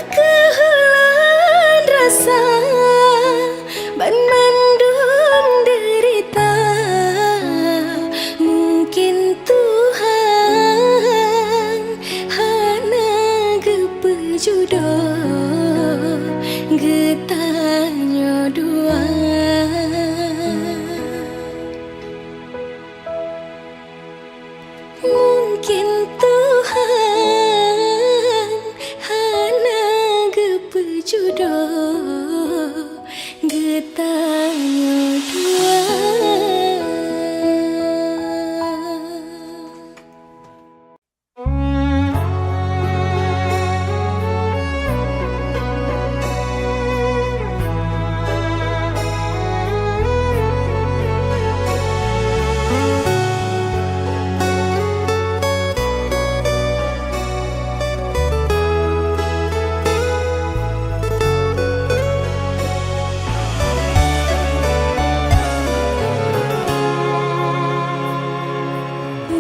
kehulan rasa ban mendung derita. Mungkin Tuhan hana gepejodoh getanya dua. Mungkin Tuhan hana gepejodoh getanya dua.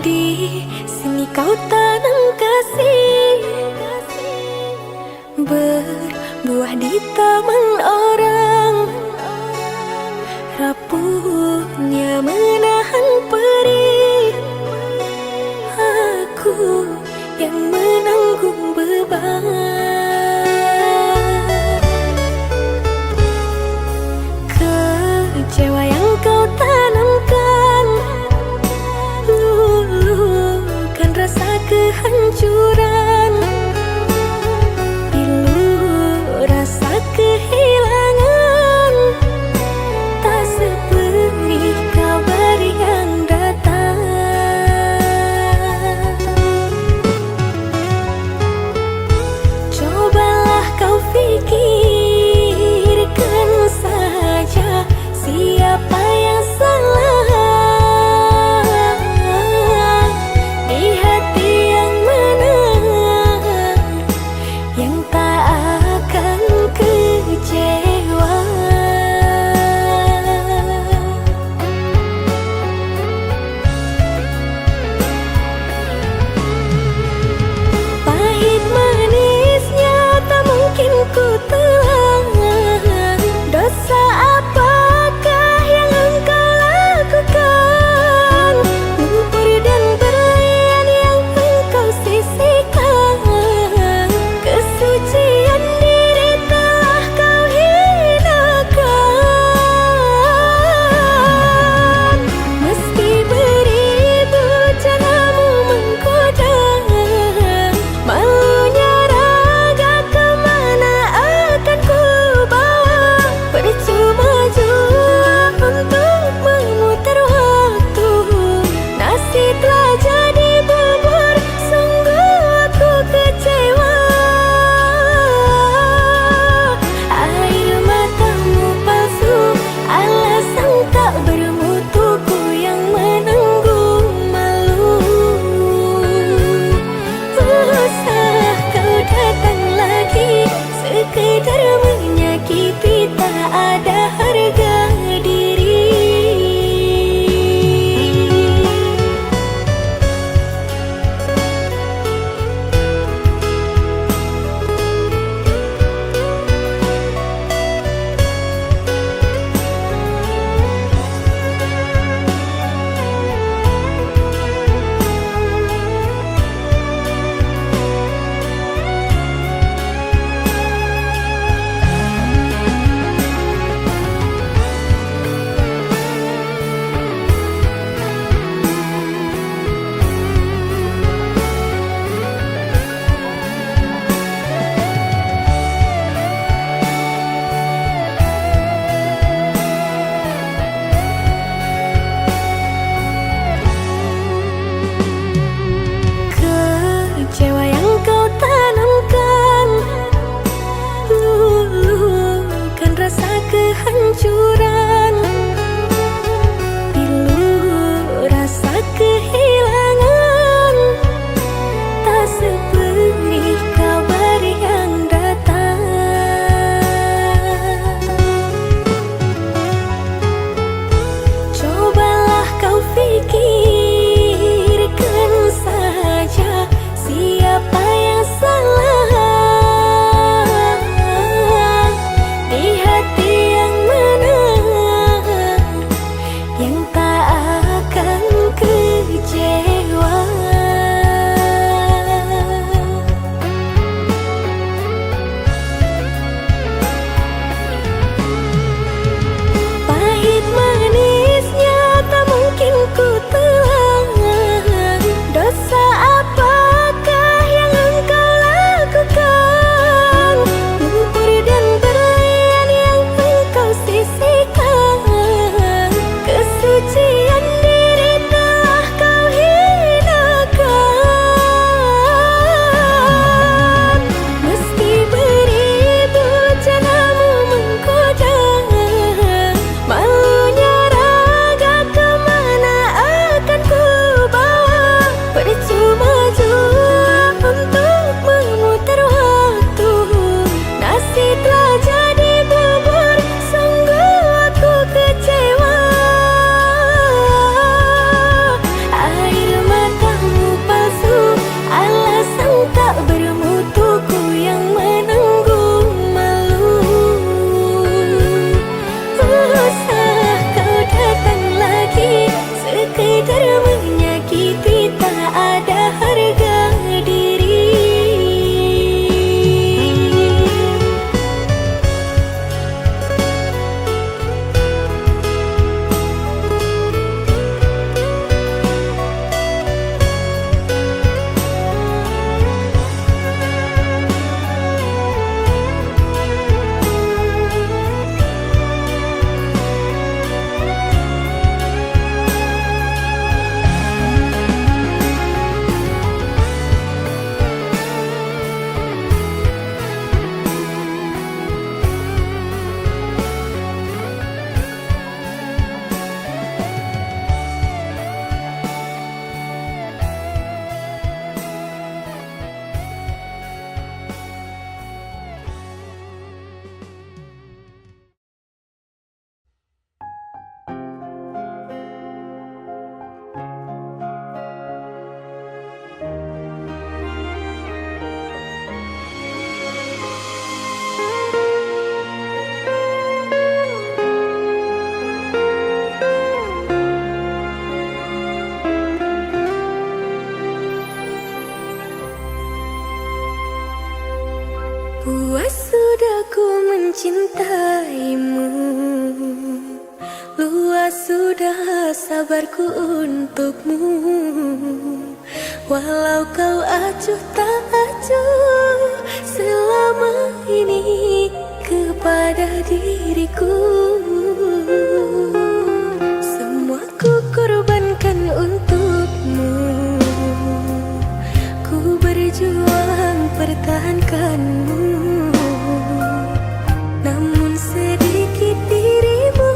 Di sini kau tanam kasih, berbuah di taman orang. Rapuhnya menahan perih, aku yang menanggung beban. Kecewa yang kau tanamkan, luluhkan rasa kehancuran, pilu rasa kehilangan, tak seperih kabar yang datang. Cobalah kau fikirkan saja siapa yang salah di hati yang mana yang tak akan kecewa. Pahit manisnya tak mungkin ku telan. Dosa apakah yang engkau lakukan? Lumpur dan berlian yang engkau sisihkan, kesucian diri telah kau hinakan. Meski beribu caramu menggoda, malunya raga kemana akan ku bawa? Percuma jua untuk memutar waktu, nasi telah jadi bubur, sungguh aku kecewa. Air matamu palsu, alasan tak bermutuku yang menanggung malu. Usah kau datang lagi, sekedar menyakiti, tak ada harga diri. Kecewa yang kau tanamkan, luluhkan rasa kehancuran, pilu rasa kehilangan, tak seperih kabar yang datang. Cobalah kau fikirkan saja siapa yang salah Luas sudah ku mencintaimu, luas sudah sabarku untukmu. Walau kau acuh tak acuh selama ini kepada diriku, semua ku korbankan untukmu. Ku berjuang pertahankanmu, namun sedikit dirimu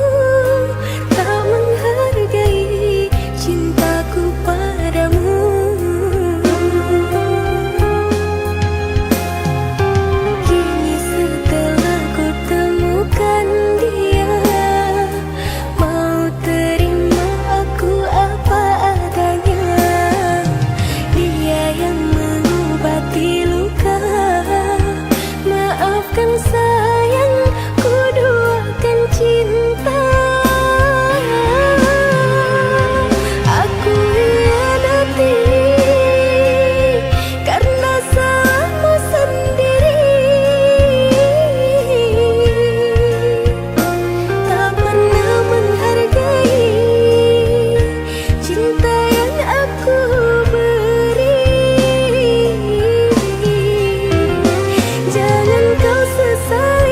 tak menghargai cintaku padamu. Kini setelah ku temukan dia, mau terima aku apa adanya. Dia yang mengobati luka, maafkan sayang, ku duakan cinta. Aku hianati karena salahmu sendiri, tak pernah menghargai cinta yang aku beri. Jangan kau sesali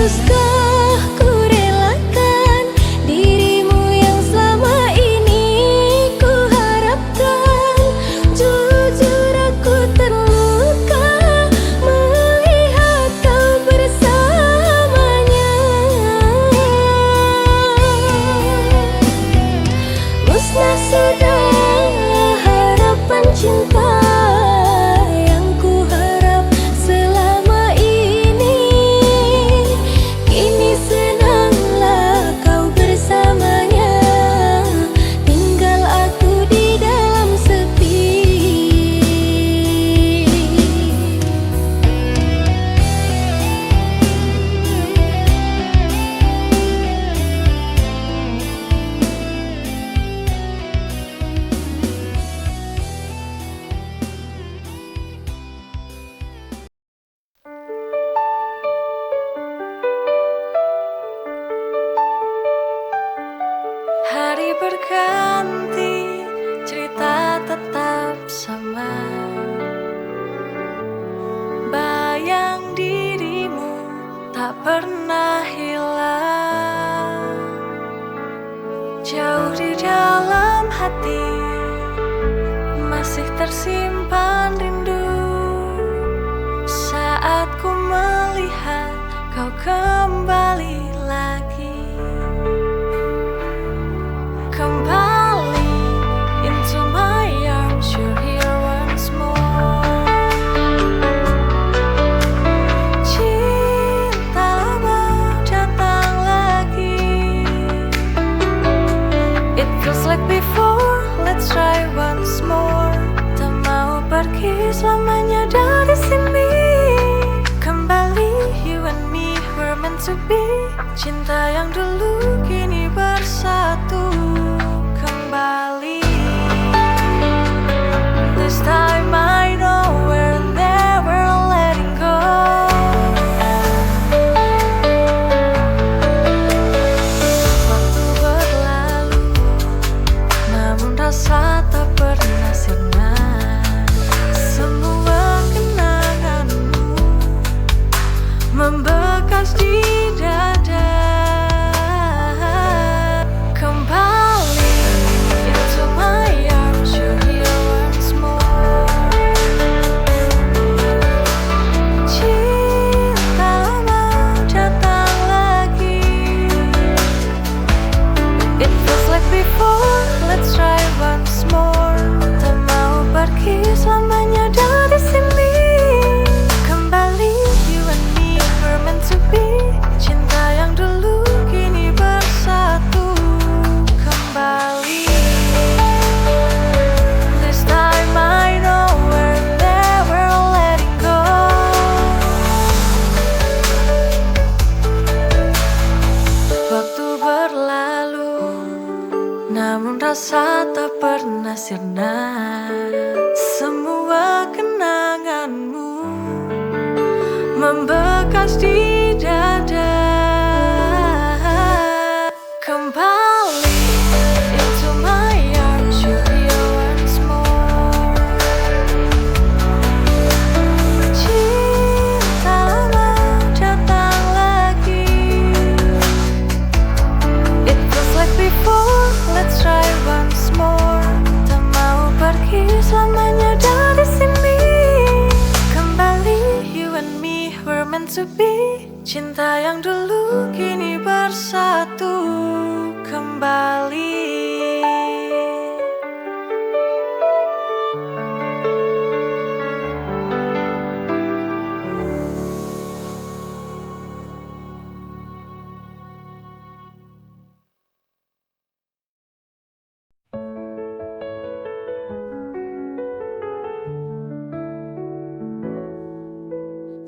Haruskah ku relakan dirimu yang selama ini ku harapkan? Jujur aku terluka melihat kau bersamanya. Musnah sudah harapan cinta yang ku harap selama ini. Kini senanglah kau bersamanya, tinggal aku di dalam sepi. Hari berganti, cerita tetap sama. Bayang dirimu tak pernah hilang. Jauh di dalam hati masih tersimpan rindu. Saat ku melihat kau kembali lagi, kembali into my arms, you're here once more. Cinta lama datang lagi. It feels like before, let's try once more. Tak mau pergi selamanya dari sini. Kembali, you and me were meant to be. Cinta yang dulu kini bersatu. Kembali, this time I know we're never letting go. Waktu berlalu, namun rasa tak pernah sirna. Semua kenanganmu membekas di dada. Kembali into my arms, you're here once more. Cinta lama datang lagi. It feels like before, let's try once more. Tak mau pergi selamanya dari sini. Kembali, you and me were meant to be. Cinta yang dulu kini bersatu. Kembali, this time I know we're never letting go. Waktu berlalu, namun rasa tak pernah sirna. Semua kenanganmu membekas di dada. Kembali into my arms, you're here once more. Cinta lama datang lagi. It feels like before, let's try once more. Tak mau pergi selamanya dari sini. Kembali, you and me were meant to be. Cinta yang dulu kini bersatu. Kembali.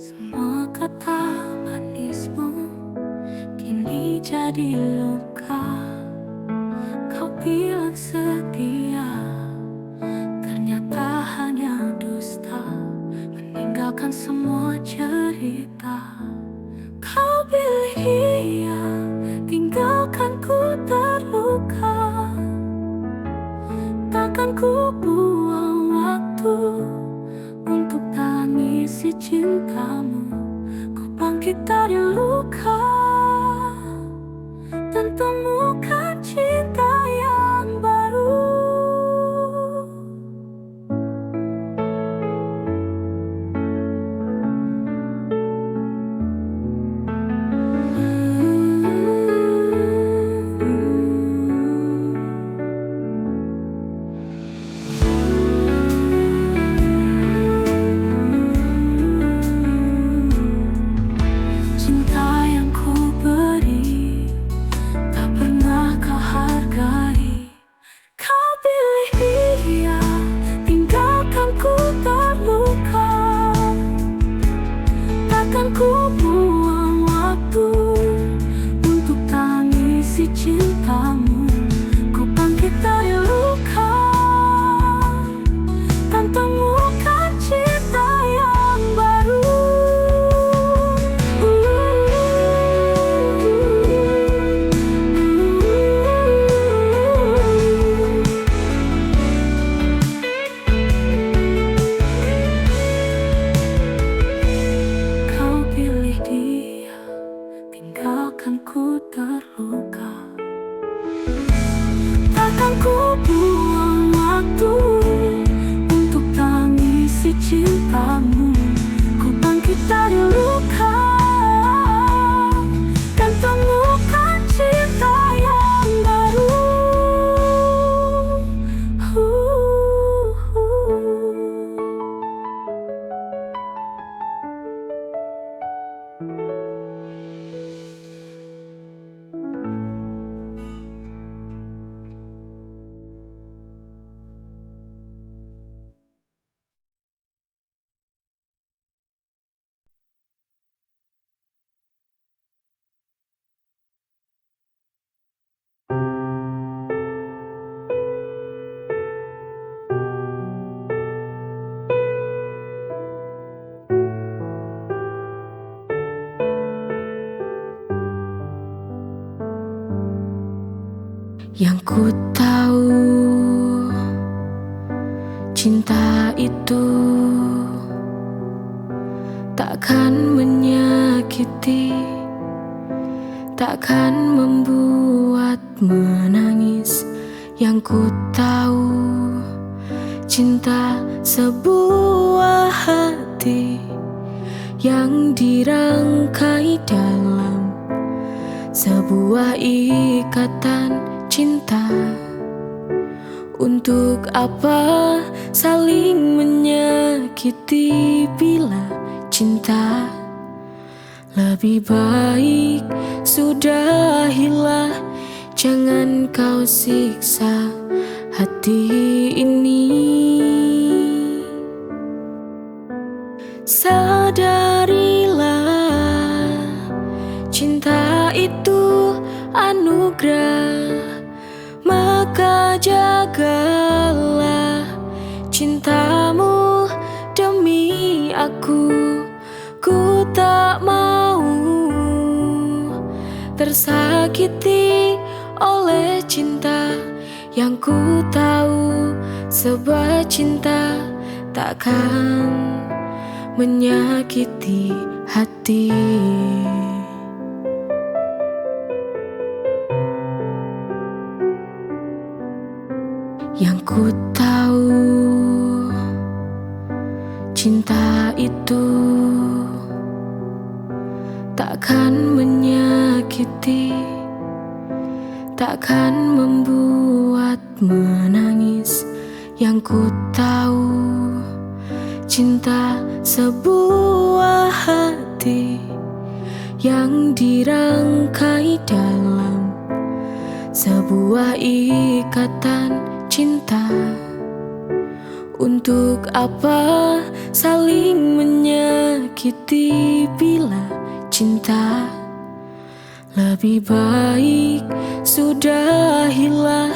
Semua kata manismu kini jadi luka. Kau bilang setia, ternyata hanya dusta. Meninggalkan semua cerita. Kau pilih dia, tinggalkan ku terluka. Takkan ku buang waktu untuk tangisi cintamu. Ku bangkit dari luka. Yang ku tahu, cinta itu takkan menyakiti, takkan membuat menangis. Yang ku tahu, cinta sebuah hati yang dirangkai dalam sebuah ikatan cinta. Untuk apa saling menyakiti bila cinta? Lebih baik sudahilah, jangan kau siksa hati ini. Sadarilah, cinta itu anugerah, maka jagalah cintamu demi aku. Ku tak mau tersakiti oleh cinta. Yang ku tahu, sebuah cinta takkan menyakiti hati. Yang ku tahu, cinta itu takkan menyakiti, takkan membuat menangis. Yang ku tahu, cinta sebuah hati yang dirangkai dalam sebuah ikatan cinta. Untuk apa saling menyakiti bila cinta? Lebih baik sudahilah,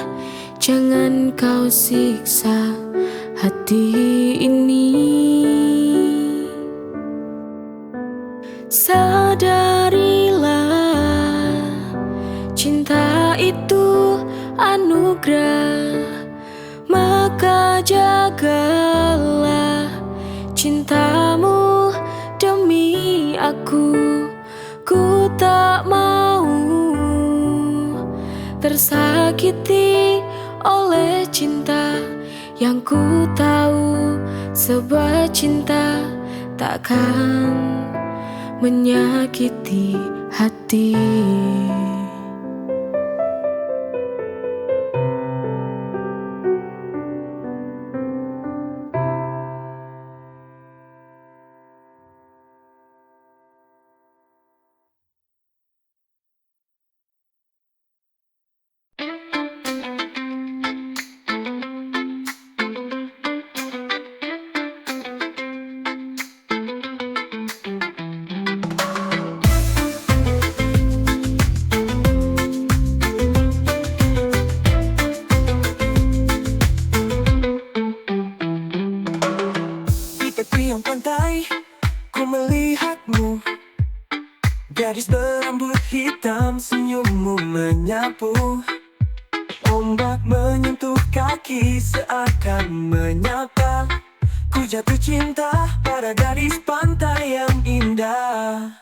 jangan kau siksa hati ini. Sadarilah, cinta itu anugerah, maka jagalah cintamu demi aku. Ku tak mau tersakiti oleh cinta. Yang ku tahu, sebuah cinta takkan menyakiti hati. Tepian pantai, ku melihatmu, gadis berambut hitam, senyummu menyapu. Ombak menyentuh kaki seakan menyapa. Ku jatuh cinta pada gadis pantai yang indah.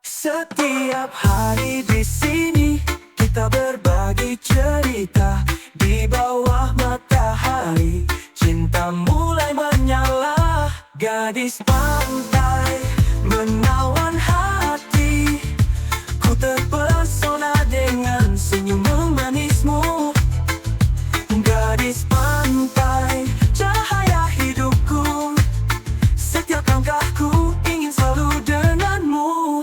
Setiap hari di sini kita berbagi cerita. Di bawah matahari cinta mulai menyala. Gadis pantai menawan hati, ku terpesona dengan senyum manismu. Gadis pantai, cahaya hidupku, setiap langkahku ingin selalu denganmu.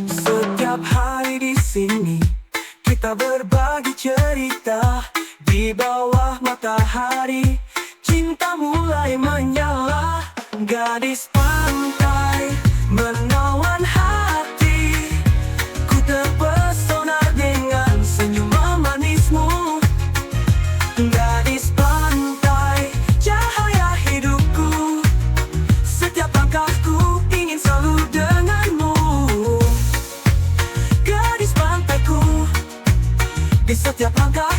Setiap hari di sini kita berbagi cerita. Di bawah matahari cinta mulai menyala. Gadis pantai menawan hati, ku terpesona dengan senyum manismu. Gadis pantai, cahaya hidupku, Setiap langkah